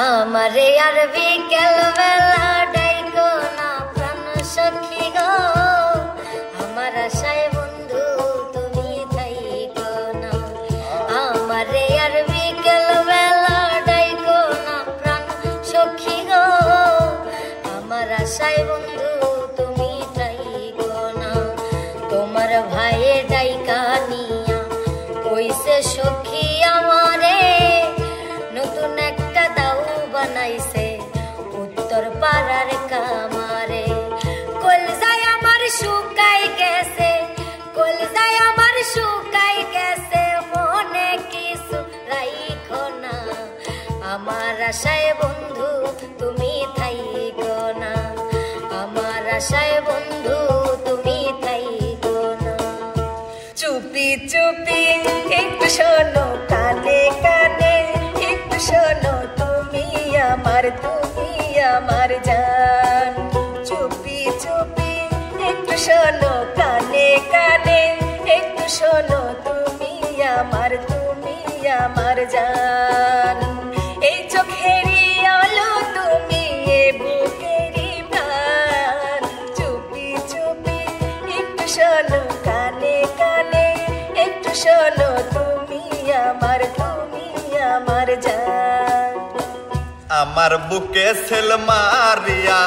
আমারে আর বিকেল বেলা ডাইকো না প্রাণ সখী গো, আমার আশায় বন্ধু তুমি থাইকো না। আমারে আর বিকেল বেলা ডাইকো না প্রাণ সখী গো, আমার আশায় বন্ধু তুমি থাইকো না। তোমার ভাইয়ে ডাইকা নিয়া কইছে সখী আমারে নতুন একটা দাও বানাইছে উত্তর পাড়ার কামারে। কলজায় আমার শুকাই গেছে, কলজায় আমার শুকাই গেছে, মনে কিছু রাইখো না। আমার আশায় বন্ধু তুমি থাইকো না, আমার আশায় বন্ধু তুমি থাইকো না। চুপি চুপি একটু শোনো কানে কানে, একটু শোনো তুমি আমার জান। চুপি চুপি একটু শোনো কানে কানে, একটু শোনো তুমি আমার জান। এই চোখেরই আলো তুমি এ বুকেরই প্রাণ। চুপি চুপি একটু শোনো কানে কানে, একটু শোনো তুমি আমার জান। আমার বুকে সেল মারিয়া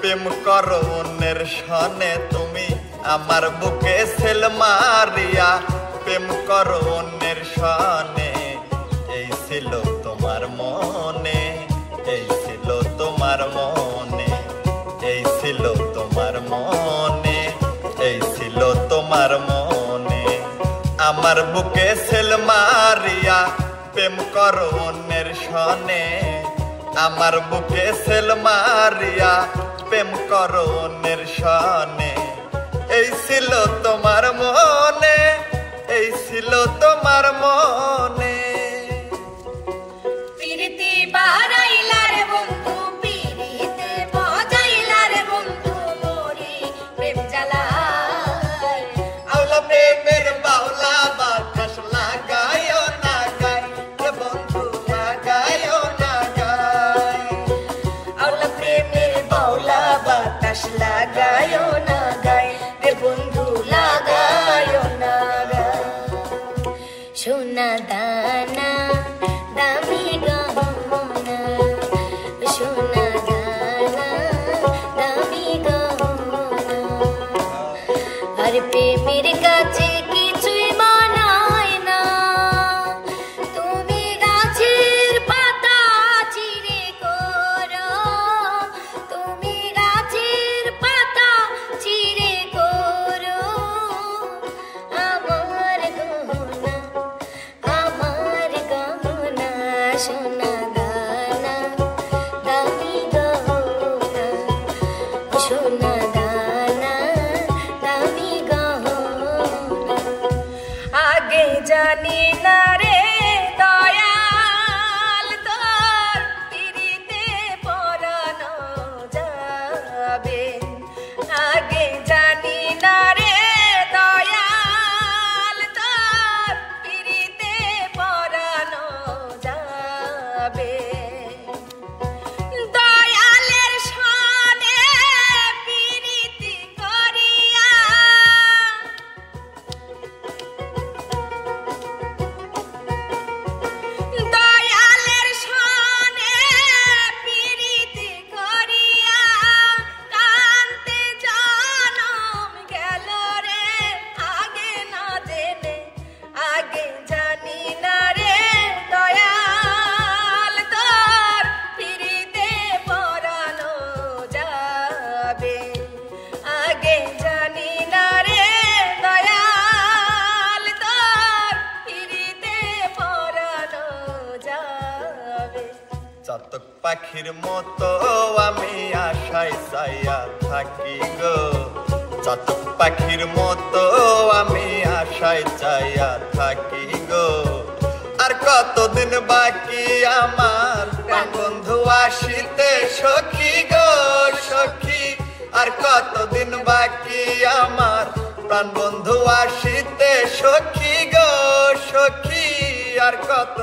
প্রেম করো অন্যের সনে তুমি। আমার বুকে সেল মারিয়া প্রেম করো অন্যের সনে। এই ছিল তোমার মনে, এই ছিল তোমার মনে, এই ছিল তোমার মনে, এই ছিল তোমার মনে। আমার বুকে সেল মারিয়া প্রেম করো অন্যের সনে। আমার বুকে সেল মারিয়া প্রেম করো অন্যের সনে। এই ছিল তোমার মনে, এই ছিল তোমার মনে। প্রীতি বাড়াইলার বন্ধু, প্রীতি বাজাইলার বন্ধু, মোরি প্রেম জ্বালায়। আওলা প্রেমের বাউলা বাতাস লাগায়ও না গায় রে বন্ধু, লাগায়ও না গায়। আওলা প্রেমের বাউলা বাতাস লাগায়ও না গায় রে বন্ধু, লাগায়ও না গায়। সোনা দানা দামি গহনা, সোনা দানা দামি গহনা, আর প্রেমের কাছে কিছুই মানায় না। তুমি গাছের পাতা চিরে করো, তুমি গাছের পাতা পাখির মতো আমি আশায় চাইয়া থাকি গো, চাতক পাখির মতো আমি আশায় চাইয়া থাকি গো। আর কতদিন বাকি আমার প্রাণ বন্ধু আসিতে সখী গো সখী, আর কতদিন বাকি আমার প্রাণ বন্ধু আসিতে সখী গো সখী, আর কত